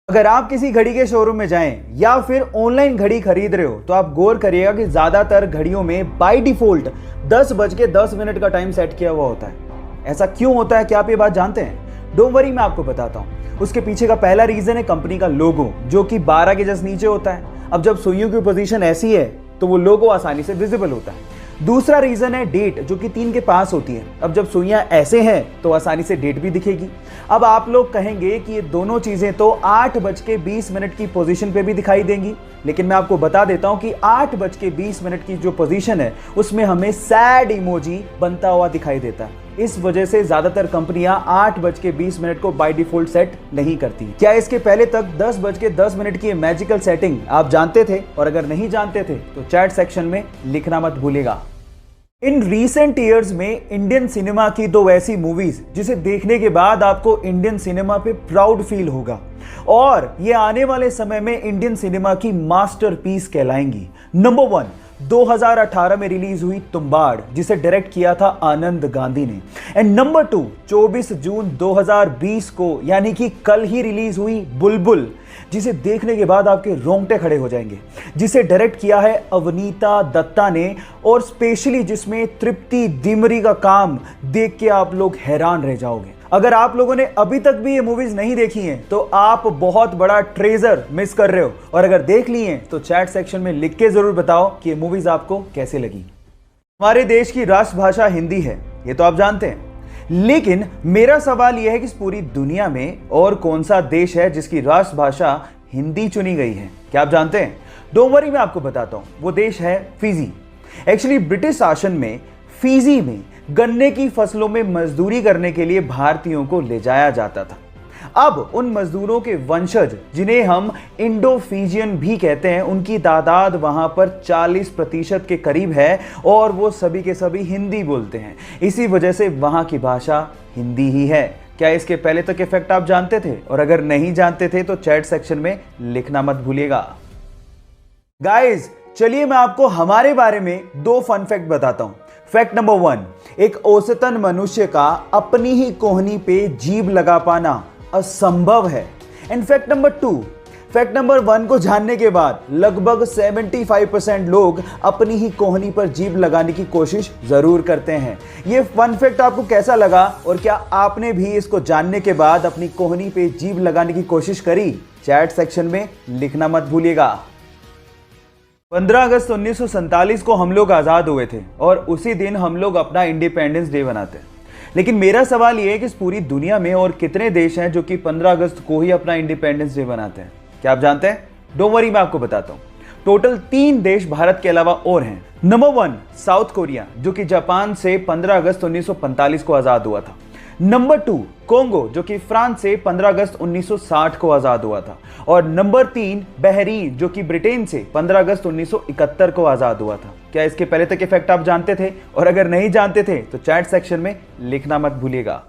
अगर आप किसी घड़ी के शोरूम में जाएं या फिर ऑनलाइन घड़ी खरीद रहे हो तो आप गौर करिएगा कि ज्यादातर घड़ियों में बाय डिफॉल्ट 10:10 का टाइम सेट किया हुआ होता है। ऐसा क्यों होता है, क्या आप ये बात जानते हैं? डोंट वरी, मैं आपको बताता हूँ। उसके पीछे का पहला रीजन है कंपनी का लोगो, जो कि 12 के जस्ट नीचे होता है। अब जब सुइयों की पोजीशन ऐसी है तो वो लोगो आसानी से विजिबल होता है। दूसरा रीजन है डेट, जो कि 3 के पास होती है। अब जब सुइयां ऐसे हैं तो आसानी से डेट भी दिखेगी। अब आप लोग कहेंगे कि ये दोनों चीजें तो 8:20 की पोजीशन पे भी दिखाई देंगी, लेकिन मैं आपको बता देता हूं कि 8:20 की जो पोजीशन है उसमें हमें सैड इमोजी बनता हुआ दिखाई देता है। इस वजह से ज्यादातर कंपनियां 8:20 को बाय डिफॉल्ट सेट नहीं करती। क्या इसके पहले तक 10:10 की मैजिकल सेटिंग आप जानते थे? और अगर नहीं जानते थे तो चैट सेक्शन में लिखना मत भूलिएगा। इन रीसेंट ईयर्स में इंडियन सिनेमा की दो ऐसी मूवीज जिसे देखने के बाद आपको इंडियन सिनेमा पे प्राउड फील होगा और ये आने वाले समय में इंडियन सिनेमा की मास्टरपीस कहलाएंगी। नंबर 1, 2018 में रिलीज हुई तुम्बाड़, जिसे डायरेक्ट किया था आनंद गांधी ने। एंड नंबर 2, 24 जून 2020 को यानी कि कल ही रिलीज हुई बुलबुल, जिसे देखने के बाद आपके रोंगटे खड़े हो जाएंगे, जिसे डायरेक्ट किया है अवनीता दत्ता ने और स्पेशली जिसमें तृप्ति दिमरी का काम देख के आप लोग हैरान रह जाओगे। अगर आप लोगों ने अभी तक भी ये मूवीज नहीं देखी हैं तो आप बहुत बड़ा ट्रेजर मिस कर रहे हो, और अगर देख ली हैं तो चैट सेक्शन में लिख के जरूर बताओ कि ये मूवीज आपको कैसे लगी। हमारे देश की राष्ट्रभाषा हिंदी है, ये तो आप जानते हैं, लेकिन मेरा सवाल यह है कि इस पूरी दुनिया में और कौन सा देश है जिसकी राष्ट्रभाषा हिंदी चुनी गई है? क्या आप जानते हैं? डोंट वरी, मैं आपको बताता हूं। वो देश है फिजी। एक्चुअली ब्रिटिश शासन में फिजी में गन्ने की फसलों में मजदूरी करने के लिए भारतीयों को ले जाया जाता था। अब उन मजदूरों के वंशज, जिन्हें हम इंडो फिजियन भी कहते हैं, उनकी तादाद वहां पर 40% के करीब है और वो सभी के सभी हिंदी बोलते हैं। इसी वजह से वहां की भाषा हिंदी ही है। क्या इसके पहले तक के फैक्ट आप जानते थे? और अगर नहीं जानते थे तो चैट सेक्शन में लिखना मत भूलिएगा। गाइस, चलिए मैं आपको हमारे बारे में 2 फन फैक्ट बताता हूं। फैक्ट नंबर 1, एक औसतन मनुष्य का अपनी ही कोहनी पे जीभ लगा पाना असंभव है। And fact number 2, fact number 1 को जानने के बाद लगभग 75% लोग अपनी ही कोहनी पर जीभ लगाने की कोशिश जरूर करते हैं। ये फन फैक्ट आपको कैसा लगा और क्या आपने भी इसको जानने के बाद अपनी कोहनी पे जीभ लगाने की कोशिश करी? चैट सेक्शन में लिखना मत भूलिएगा। 15 अगस्त 1947 को हम लोग आजाद हुए थे और उसी दिन हम लोग अपना इंडिपेंडेंस डे मनाते हैं। लेकिन मेरा सवाल यह है कि इस पूरी दुनिया में और कितने देश हैं जो कि 15 अगस्त को ही अपना इंडिपेंडेंस डे मनाते हैं? क्या आप जानते हैं? डोंट वरी, मैं आपको बताता हूं। टोटल 3 देश भारत के अलावा और हैं। नंबर 1, साउथ कोरिया, जो कि जापान से 15 अगस्त 1945 को आजाद हुआ था। नंबर 2, कोंगो, जो कि फ्रांस से 15 अगस्त 1960 को आजाद हुआ था। और नंबर 3, बहरीन, जो कि ब्रिटेन से 15 अगस्त 1971 को आजाद हुआ था। क्या इसके पहले तक के फैक्ट आप जानते थे? और अगर नहीं जानते थे तो चैट सेक्शन में लिखना मत भूलिएगा।